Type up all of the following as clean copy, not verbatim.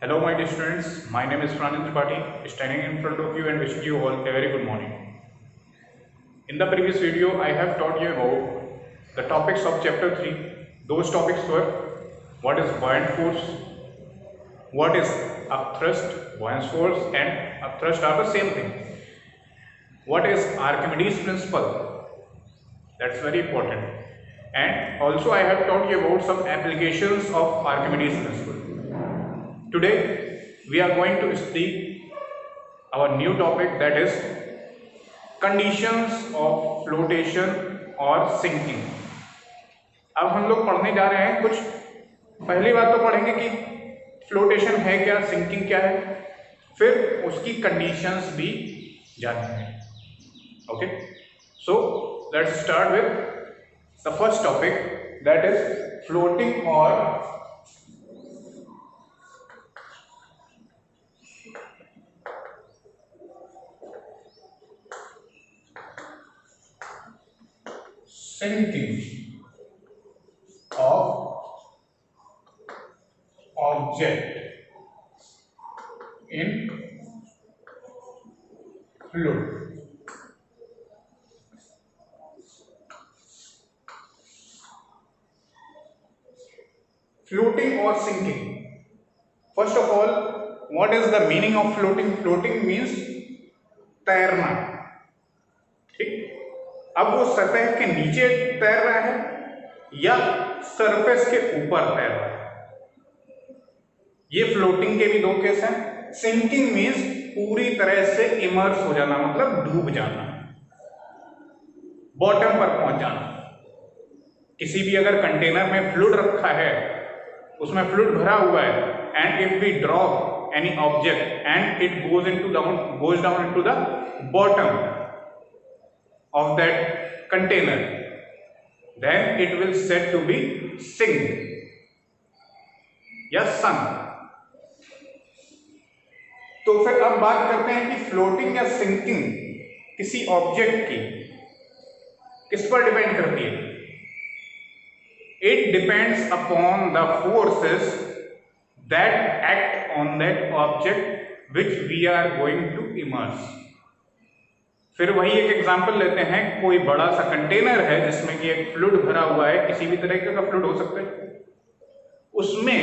Hello, my dear students. My name is Pranjit Tripathi, standing in front of you and wishing you all a very good morning. In the previous video, I have taught you about the topics of chapter 3. Those topics were what is buoyant force, what is upthrust, buoyant force and upthrust are the same thing. What is Archimedes principle? That's very important. And also I have taught you about some applications of Archimedes principle. Today we are going to study our new topic, that is conditions of flotation और sinking. अब हम लोग पढ़ने जा रहे हैं कुछ, पहली बात तो पढ़ेंगे कि फ्लोटेशन है क्या, सिंकिंग क्या है, फिर उसकी कंडीशंस भी जानेंगे. Okay, so let's start with the first topic, that is floating और sinking of object in fluid. Floating or sinking. First of all, what is the meaning of floating? Floating means तैरना. ठीक, अब वो सतह के नीचे तैर रहा है या सरफेस के ऊपर तैर रहा है. ये फ्लोटिंग के भी दो केस हैं. सिंकिंग मींस पूरी तरह से इमर्स हो जाना, मतलब डूब जाना, बॉटम पर पहुंच जाना. किसी भी अगर कंटेनर में फ्लूइड रखा है, उसमें फ्लूइड भरा हुआ है, and if we drop any object and it goes down into the bottom of that container, then it will said to be sink. Yes, sunk. तो फिर अब बात करते हैं कि फ्लोटिंग या सिंकिंग किसी ऑब्जेक्ट की किस पर डिपेंड करती है. It depends upon the forces that act on that object which we are going to immerse. फिर वही एक एग्जांपल लेते हैं. कोई बड़ा सा कंटेनर है जिसमें कि एक फ्लूइड भरा हुआ है, किसी भी तरह का फ्लूइड हो सकता है. उसमें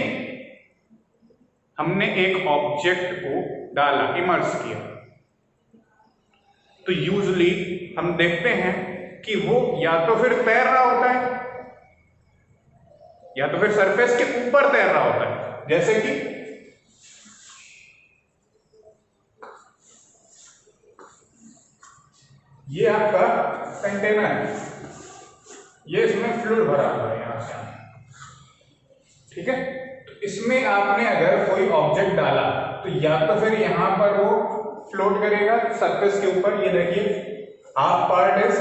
हमने एक ऑब्जेक्ट को डाला, इमर्स किया, तो यूजुअली हम देखते हैं कि वो या तो फिर तैर रहा होता है या तो फिर सरफेस के ऊपर तैर रहा होता है. जैसे कि ये आपका कंटेनर है, ये इसमें फ्लूइड भरा हुआ है यहां से, ठीक है. तो इसमें आपने अगर कोई ऑब्जेक्ट डाला तो या तो फिर यहां पर वो फ्लोट करेगा सरफेस के ऊपर. ये देखिए, half part is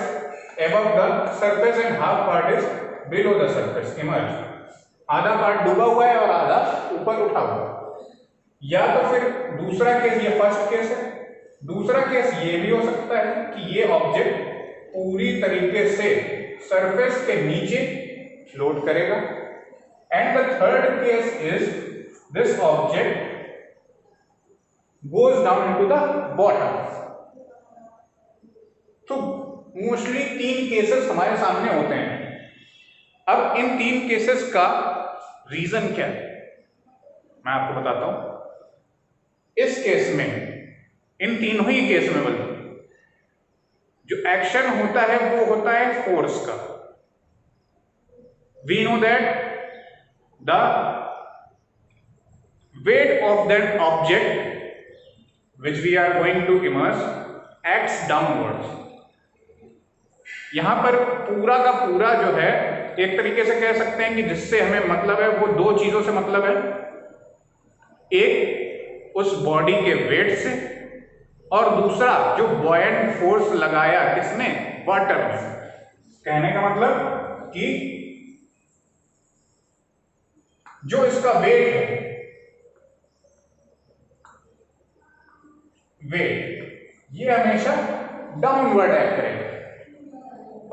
above the surface and half part is below the surface, emerge. आधा पार्ट डूबा हुआ है और आधा ऊपर उठा हुआ है. या तो फिर दूसरा केस, ये फर्स्ट केस है. दूसरा केस ये भी हो सकता है कि ये ऑब्जेक्ट पूरी तरीके से सरफेस के नीचे फ्लोट करेगा. And the third case is this object goes down into the bottom. तो मोस्टली 3 केसेस हमारे सामने होते हैं. अब इन 3 केसेस का रीजन क्या है मैं आपको बताता हूं. इस केस में, इन तीनों ही केस में बल्कि जो एक्शन होता है वो होता है फोर्स का. We know that the weight of that object which we are going to immerse acts downwards. यहां पर पूरा का पूरा जो है, एक तरीके से कह सकते हैं कि जिससे हमें मतलब है वो 2 चीजों से मतलब है. एक उस बॉडी के वेट से, और दूसरा जो बॉयंट फोर्स लगाया किसने, वाटर में. कहने का मतलब कि जो इसका वेट है, वेट ये हमेशा डाउनवर्ड एक्ट करेगा.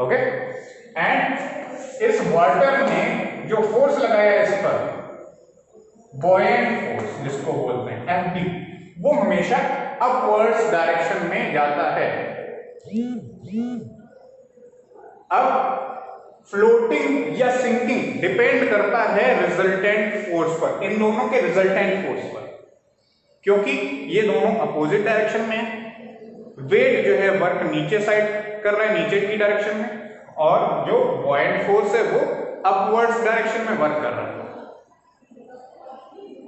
ओके, एंड इस वाटर ने जो फोर्स लगाया इस पर, बॉयंट फोर्स, जिसको बोलते हैं एफबी, वो हमेशा अपवर्ड्स डायरेक्शन में जाता है। अब फ्लोटिंग या सिंकिंग डिपेंड करता है रिजल्टेंट फोर्स पर, इन दोनों के रिजल्टेंट फोर्स पर, क्योंकि ये दोनों अपोजिट डायरेक्शन में है। वेट जो है वर्क नीचे साइड कर रहा है, नीचे की डायरेक्शन में, और जो बॉयंट फोर्स है वो अपवर्ड्स डायरेक्शन में वर्क कर रहा है।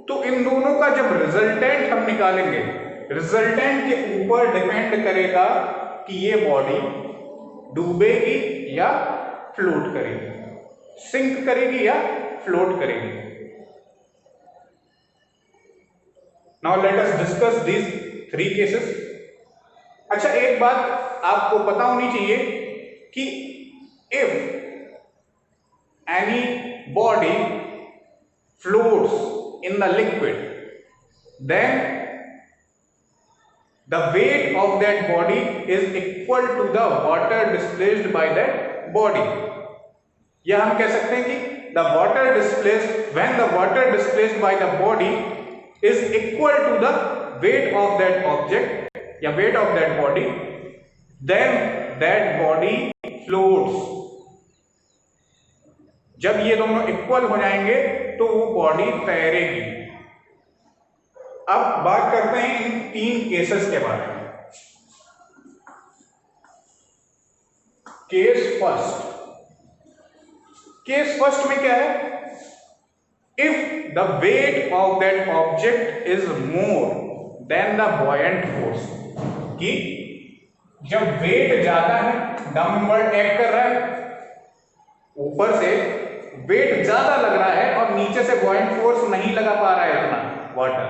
तो इन दोनों का जब रिजल्टेंट हम निकालेंगे, रिजल्टेंट के ऊपर डिपेंड करेगा कि ये बॉडी डूबेगी या फ्लोट करेगी, सिंक करेगी या फ्लोट करेगी। Now let us discuss these 3 cases. अच्छा, एक बात आपको पता होनी चाहिए कि if any body floats in the liquid, then the weight of that body is equal to the water displaced by that body. या हम कह सकते हैं कि the water displaced, when the water displaced by the body is equal to the weight of that object या weight of that body, then that body floats. जब ये दोनों इक्वल हो जाएंगे तो वो बॉडी तैरेगी। अब बात करते हैं इन 3 केसेस के बारे में। केस फर्स्ट में क्या है? If the weight of that object is more than the buoyant force, कि जब वेट ज्यादा है, डाउनवर्ड एक्ट कर रहा है, ऊपर से वेट ज्यादा लग रहा है और नीचे से बॉयंट फोर्स नहीं लगा पा रहा है इतना वाटर,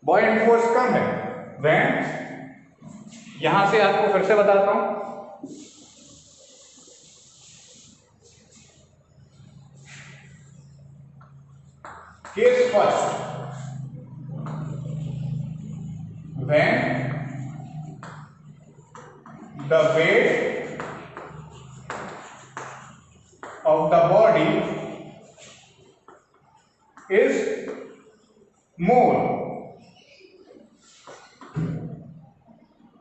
बॉयंट फोर्स कम है, व्हेन, यहां से आपको फिर से बताता हूं, case first, when the weight of the body is more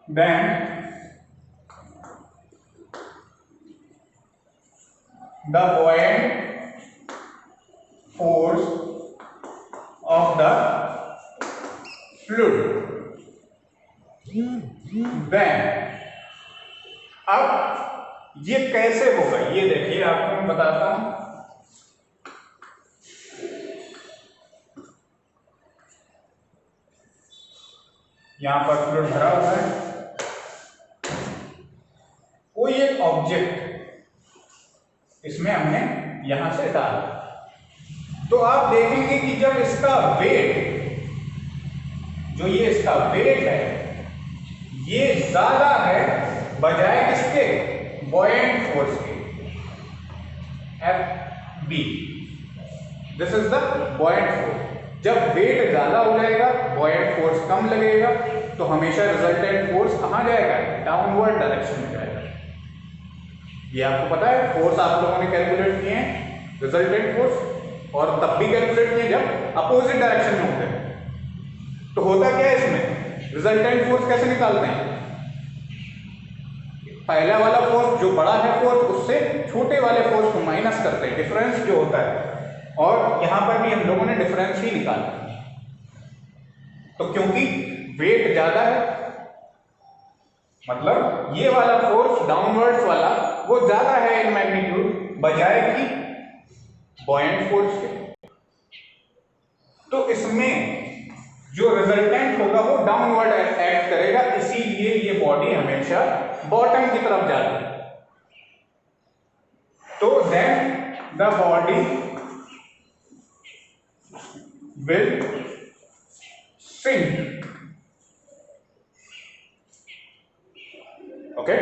than the buoyant force of the fluid, then, अब ये कैसे होगा ये देखिए, आपको मैं बताता हूं। यहां पर फ्लूइड भरा हुआ है, कोई एक ऑब्जेक्ट इसमें हमने यहां से डाला, तो आप देखेंगे कि जब इसका वेट, जो ये इसका वेट है, ये ज्यादा है बजाय किसके? बॉयंट फोर्स के, F B, this is the buoyant force. जब वेट ज्यादा हो जाएगा, बॉयंट फोर्स कम लगेगा, तो हमेशा रिजल्टेंट फोर्स कहां जाएगा? डाउनवर्ड डायरेक्शन में जाएगा। ये आपको पता है, फोर्स आप लोगों ने कैलकुलेट किए हैं, रिजल्टेंट फोर्स, और तब भी कैलकुलेट किए जब अपोजिट डायरेक्शन में होते हैं। तो होता क्या है इसमें? रिजल्टेंट फोर्स कैसे निकालते हैं? पहला वाला फोर्स जो बड़ा है फोर्स, उससे छोटे वाले फोर्स को माइनस करते हैं, डिफरेंस जो होता है, और यहां पर भी हम लोगों ने डिफरेंस ही निकाला। तो क्योंकि वेट ज्यादा है, मतलब ये वाला फोर्स डाउनवर्ड्स वाला वो ज्यादा है इन मैग्नीट्यूड बजाय कि बॉयंट फोर्स के, तो इसमें जो रिजल्टेंट होगा वो डाउनवर्ड एक्ट करेगा, इसीलिए ये बॉडी हमेशा बॉटम की तरफ जाती है। तो then the body will sink. Okay,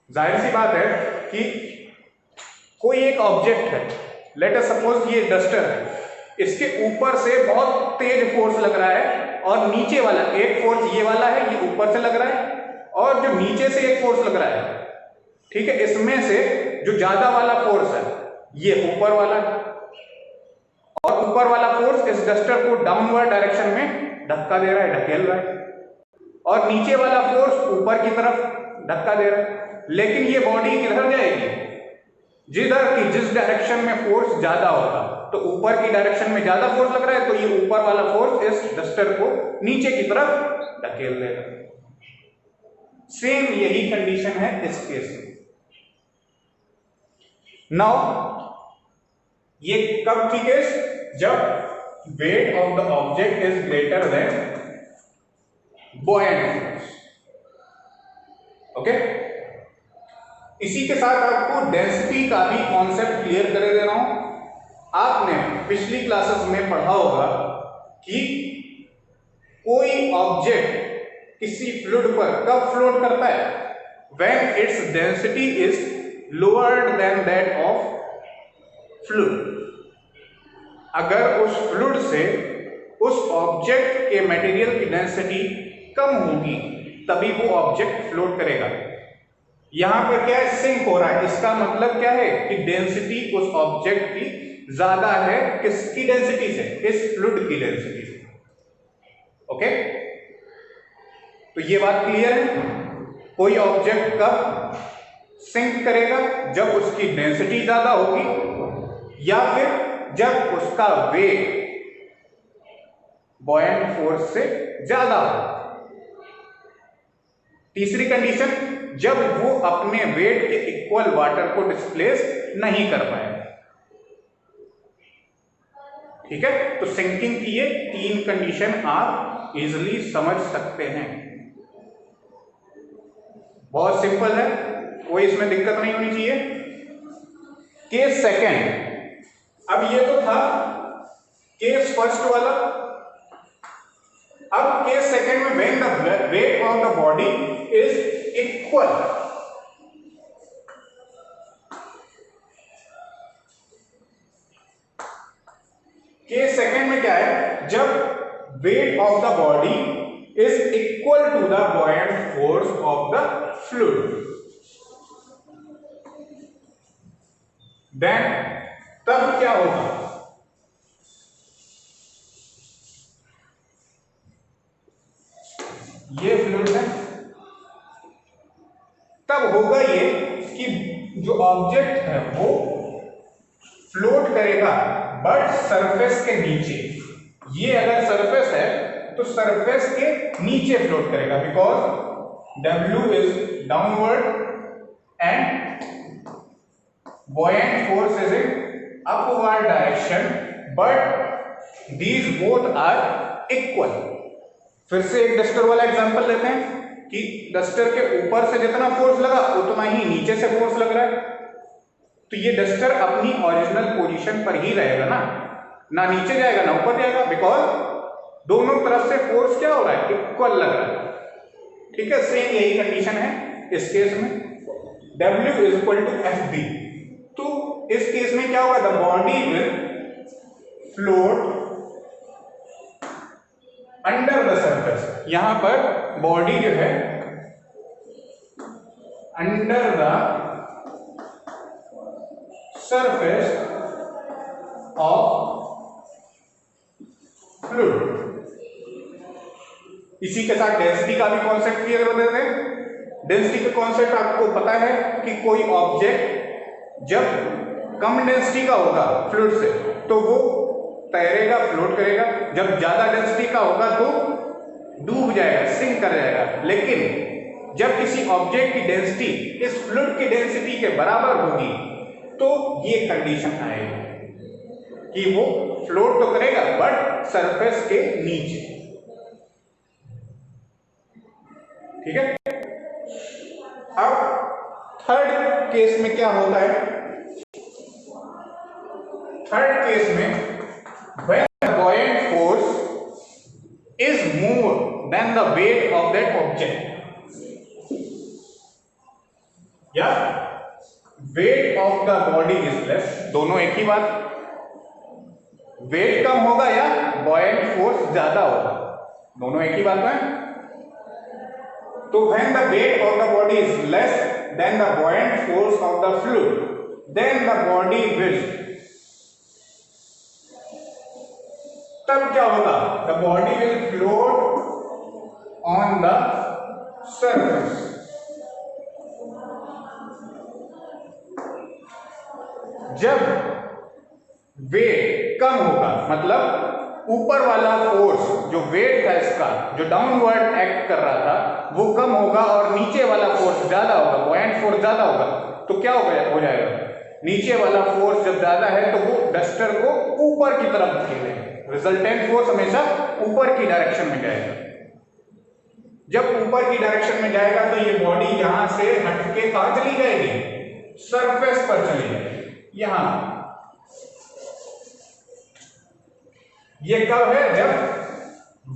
जाहिर सी बात है कि कोई एक ऑब्जेक्ट है, लेट अस सपोज ये डस्टर है, इसके ऊपर से बहुत तेज फोर्स लग रहा है, और नीचे वाला एक फोर्स ये वाला है, ये ऊपर से लग रहा है, और जो नीचे से एक फोर्स लग रहा है, ठीक है, इसमें से जो ज्यादा वाला फोर्स है ये ऊपर वाला है, और ऊपर वाला फोर्स इस डस्टर को डाउनवर्ड डायरेक्शन में धक्का दे रहा है, ढकेल रहा है, और नीचे वाला फोर्स ऊपर की तरफ धक्का दे रहा है। लेकिन ये बॉडी किधर जाएगी? जिस डायरेक्शन में फोर्स ज्यादा होगा, तो ऊपर की डायरेक्शन में ज्यादा फोर्स लग रहा है, तो ये ऊपर वाला फोर्स इस डस्टर को नीचे की तरफ धकेल देगा। सेम यही कंडीशन है इस केस में। नाउ ये कब ठीक है? जब weight of the object is greater then buoyant force। Okay, इसी के साथ आपको डेंसिटी का भी कॉन्सेप्ट क्लियर कर दे रहा हूं। आपने पिछली क्लासेस में पढ़ा होगा कि कोई ऑब्जेक्ट किसी फ्लूइड पर कब फ्लोट करता है? When its density is lower than that of fluid. अगर उस फ्लूइड से उस ऑब्जेक्ट के मटेरियल की डेंसिटी कम होगी तभी वो ऑब्जेक्ट फ्लोट करेगा। यहां पर क्या है? सिंक हो रहा है। इसका मतलब क्या है कि डेंसिटी उस ऑब्जेक्ट की ज्यादा है। किसकी डेंसिटी से? इस फ्लूइड की डेंसिटी से। ओके, तो ये बात क्लियर है। कोई ऑब्जेक्ट कब सिंक करेगा? जब उसकी डेंसिटी ज्यादा होगी या फिर जब उसका वेट बॉयंट फोर्स से ज्यादा हो। तीसरी कंडीशन, जब वो अपने वेट के इक्वल वाटर को डिस्प्लेस नहीं कर पाए। ठीक है, तो सिंकिंग की ये 3 कंडीशन आप इजीली समझ सकते हैं। बहुत सिंपल है, कोई इसमें दिक्कत नहीं होनी चाहिए। केस सेकेंड, अब ये तो था केस फर्स्ट वाला। अब केस सेकेंड में when the weight of the body is equal, case second में क्या है? जब weight of the body is equal to the buoyant force of the fluid, then तब क्या होगा? ये फ्लूइड है, तब होगा ये कि जो ऑब्जेक्ट है वो फ्लोट करेगा बट सरफेस के नीचे। ये अगर सरफेस है तो सरफेस के नीचे फ्लोट करेगा, because W is downward and buoyant force is in upward direction, but these both are equal। फिर से एक डस्टर वाला एग्जांपल लेते हैं कि डस्टर के ऊपर से जितना फोर्स लगा उतना ही नीचे से फोर्स लग रहा है, तो ये डस्टर अपनी ओरिजिनल पोजीशन पर ही रहेगा ना नीचे जाएगा ना ऊपर जाएगा, बिकॉज दोनों तरफ से फोर्स क्या हो रहा है? इक्वल लग रहा है। ठीक है, सेम यही कंडीशन है इस केस में। W is equal to FB। तो इस केस में क्या होगा? The body will float under the surface. यहां पर बॉडी जो है under the surface of fluid. इसी के साथ डेंसिटी का भी कॉन्सेप्ट क्लियर कर देते हैं। डेंसिटी का कॉन्सेप्ट आपको पता है कि कोई ऑब्जेक्ट जब कम डेंसिटी का होगा फ्लूइड से तो वो तैरेगा, फ्लोट करेगा। जब ज्यादा डेंसिटी का होगा तो डूब जाएगा, सिंक कर जाएगा। लेकिन जब किसी ऑब्जेक्ट की डेंसिटी इस फ्लूइड की डेंसिटी के बराबर होगी तो ये कंडीशन आएगी कि वो फ्लोट तो करेगा बट सरफेस के नीचे। ठीक है, अब थर्ड केस में क्या होता है? थर्ड केस में when the buoyant force is more than the weight of that object, या weight of the body is less, दोनों एक ही बात। वेट कम होगा या buoyant force ज्यादा होगा, दोनों एक ही बात है। तो when the weight of the body is less than the buoyant force of the fluid, then the body will तब क्या होगा, the body will float on the surface. जब वेट कम होगा, मतलब ऊपर वाला फोर्स जो वेट था इसका, जो डाउनवर्ड एक्ट कर रहा था, वो कम होगा और नीचे वाला फोर्स ज्यादा होगा, बॉयंट फोर्स ज्यादा होगा, तो क्या हो जाएगा, नीचे वाला फोर्स जब ज्यादा है तो वो डस्टर को ऊपर की तरफ धकेलेगा। रिजल्टेंट फोर्स हमेशा ऊपर की डायरेक्शन में जाएगा। जब ऊपर की डायरेक्शन में जाएगा तो ये बॉडी यहां से हटके कहां चली जाएगी, सरफेस पर चली जाएगी। यहां ये कब है, जब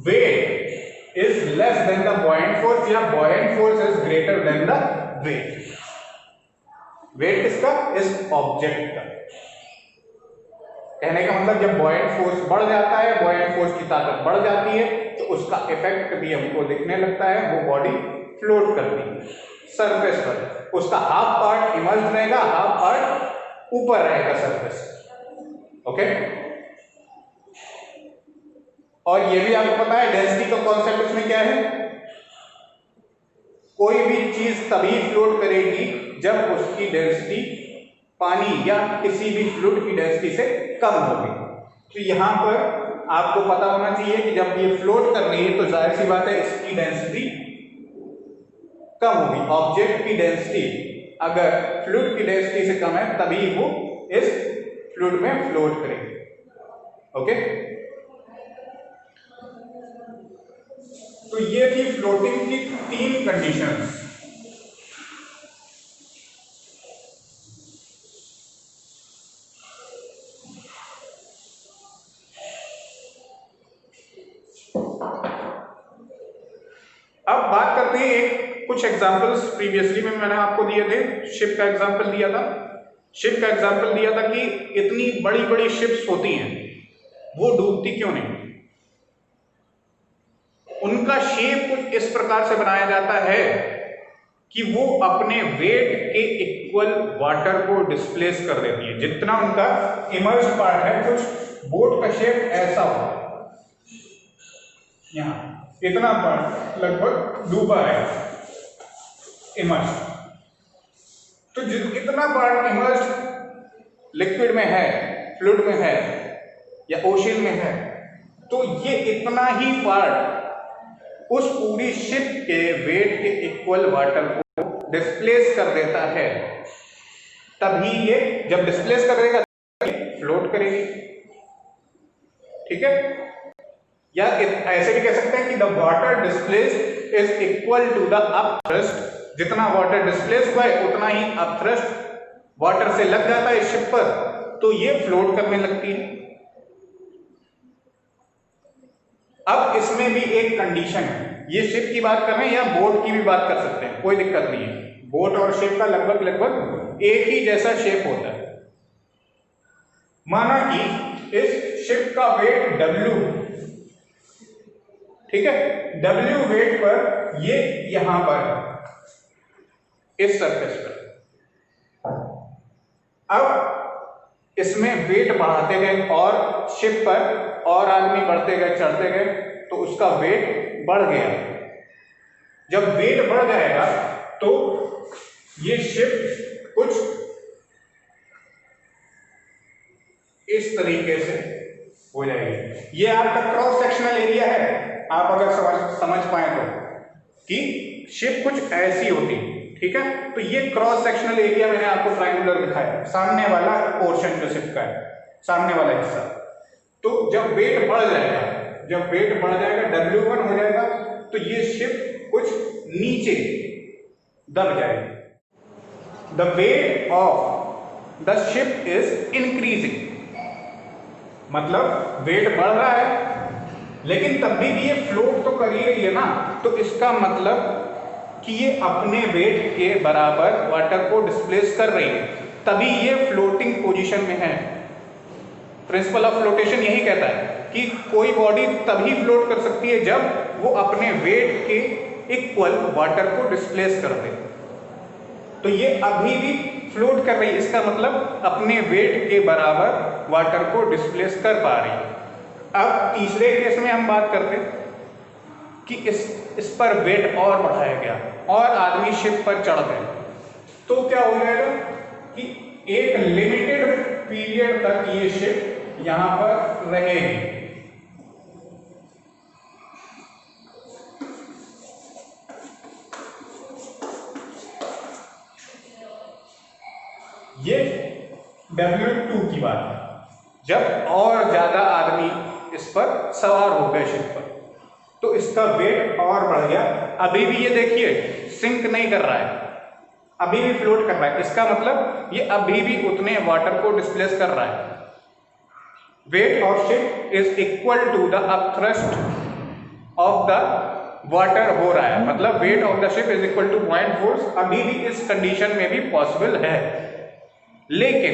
weight is less than the buoyant force या buoyant force is greater than the weight. Weight किसका, इस ऑब्जेक्ट का। कहने का मतलब जब बॉयंट फोर्स बढ़ जाता है, बॉयंट फोर्स की ताकत बढ़ जाती है, तो उसका इफेक्ट भी हमको दिखने लगता है, वो बॉडी फ्लोट करती है सरफेस पर। उसका हाफ पार्ट इमर्ज्ड रहेगा, हाफ पार्ट ऊपर रहेगा सरफेस। ओके, और ये भी आपको पता है डेंसिटी का कॉन्सेप्ट उसमें क्या है, कोई भी चीज तभी फ्लोट करेगी जब उसकी डेंसिटी पानी या किसी भी फ्लूइड की डेंसिटी से कम होगी। तो यहां पर आपको पता होना चाहिए कि जब ये फ्लोट कर रही है तो जाहिर सी बात है इसकी डेंसिटी कम होगी। ऑब्जेक्ट की डेंसिटी अगर फ्लूइड की डेंसिटी से कम है तभी वो इस फ्लूइड में फ्लोट करेगी। ओके, तो ये थी फ्लोटिंग की 3 कंडीशंस। अब बात करते हैं कुछ एग्जांपल्स प्रीवियसली में मैंने आपको दिए थे। शिप का एग्जांपल दिया था, शिप का एग्जांपल दिया था कि इतनी बड़ी बड़ी शिप्स होती हैं, वो डूबती क्यों नहीं। उनका शेप कुछ इस प्रकार से बनाया जाता है कि वो अपने वेट के इक्वल वाटर को डिस्प्लेस कर देती है। जितना उनका इमर्ज पार्ट है, कुछ बोट का शेप ऐसा हो, यहां इतना पार्ट लगभग डूबा है इमर्ज, तो इतना पार्ट इमर्ज लिक्विड में है, फ्लूइड में है या ओशन में है, तो ये इतना ही पार्ट उस पूरी शिप के वेट के इक्वल वाटर को डिस्प्लेस कर देता है। तभी ये जब डिस्प्लेस कर देगा फ्लोट करेगी। ठीक है, या ऐसे भी कह सकते हैं कि the water displace is equal to the upthrust. जितना वाटर डिस्प्लेस हुआ है उतना ही अपथ्रस्ट वाटर से लग जाता है शिप पर, तो ये फ्लोट करने लगती है। अब इसमें भी एक कंडीशन है, ये शिप की बात कर रहे हैं या बोट की भी बात कर सकते हैं, कोई दिक्कत नहीं है। बोट और शिप का लगभग एक ही जैसा शेप होता है। माना कि इस शिप का वेट W, ठीक है, W वेट पर ये यहां पर इस सरफेस पर। अब इसमें वेट बढ़ाते गए और शिप पर और आदमी बढ़ते गए, चढ़ते गए, तो उसका वेट बढ़ गया। जब वेट बढ़ जाएगा तो ये शिप कुछ इस तरीके से हो जाएगी। ये आपका क्रॉस सेक्शनल एरिया है। आप अगर समझ पाए तो कि शिप कुछ ऐसी होती, ठीक है, तो ये क्रॉस सेक्शनल एरिया मैंने आपको ट्रायंगुलर दिखाया, सामने वाला पोर्शन जो शिप का है, सामने वाला हिस्सा। तो जब वेट बढ़ जाएगा, जब वेट बढ़ जाएगा W1 हो जाएगा, तो ये शिप कुछ नीचे दब जाएगी। The weight of the ship is increasing, मतलब वेट बढ़ रहा है लेकिन तब भी ये फ्लोट तो कर ही रही है ना, तो इसका मतलब कि ये अपने वेट के बराबर वाटर को डिस्प्लेस कर रही है, तभी ये फ्लोटिंग पोजीशन में है। प्रिंसिपल ऑफ फ्लोटेशन यही कहता है कि कोई बॉडी तभी फ्लोट कर सकती है जब वो अपने वेट के इक्वल वाटर को डिस्प्लेस कर दे। तो ये अभी भी फ्लोट कर रही है, इसका मतलब अपने वेट के बराबर वाटर को डिस्प्लेस कर पा रही है। अब तीसरे केस में हम बात करते हैं कि इस पर वेट और बढ़ाया गया और आदमी शिप पर चढ़ गए, तो क्या हो जाएगा कि एक लिमिटेड पीरियड तक ये शिप यहां पर रहेगी। ये W2 की बात है, जब और ज्यादा आदमी इस पर सवार हो गए शिप पर, तो इसका वेट और बढ़ गया। अभी भी ये देखिए सिंक नहीं कर रहा है, अभी भी फ्लोट कर रहा है। इसका मतलब ये अभी भी उतने वाटर को डिस्प्लेस कर रहा है। Weight of ship is equal to the upthrust of the water हो रहा है, मतलब weight of the ship is equal to buoyant force अभी भी इस कंडीशन में भी पॉसिबल है। लेकिन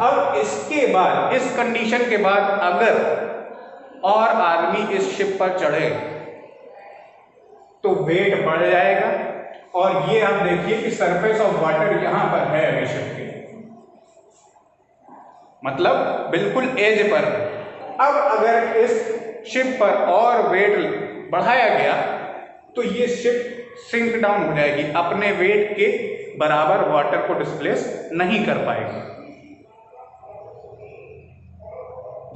अब इसके बाद, इस कंडीशन के बाद अगर और आदमी इस शिप पर चढ़े तो वेट बढ़ जाएगा। और ये आप देखिए कि सरफेस ऑफ वाटर यहां पर है अभी शिप के, मतलब बिल्कुल एज पर। अब अगर इस शिप पर और वेट बढ़ाया गया तो ये शिप सिंक डाउन हो जाएगी, अपने वेट के बराबर वाटर को डिस्प्लेस नहीं कर पाएगी।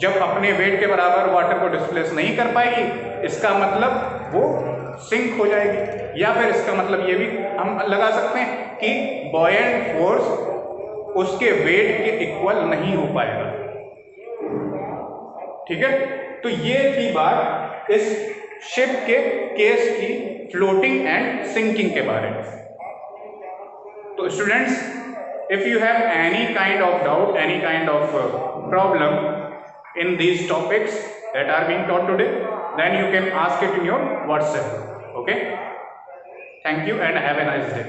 जब अपने वेट के बराबर वाटर को डिस्प्लेस नहीं कर पाएगी, इसका मतलब वो सिंक हो जाएगी। या फिर इसका मतलब ये भी हम लगा सकते हैं कि बॉयंट फोर्स उसके वेट के इक्वल नहीं हो पाएगा। ठीक है, तो ये थी बात इस शिप के केस की फ्लोटिंग एंड सिंकिंग के बारे में। तो students, if you have any kind of doubt, any kind of problem in these topics that are being taught today, then you can ask it in your WhatsApp. Okay, thank you and have a nice day.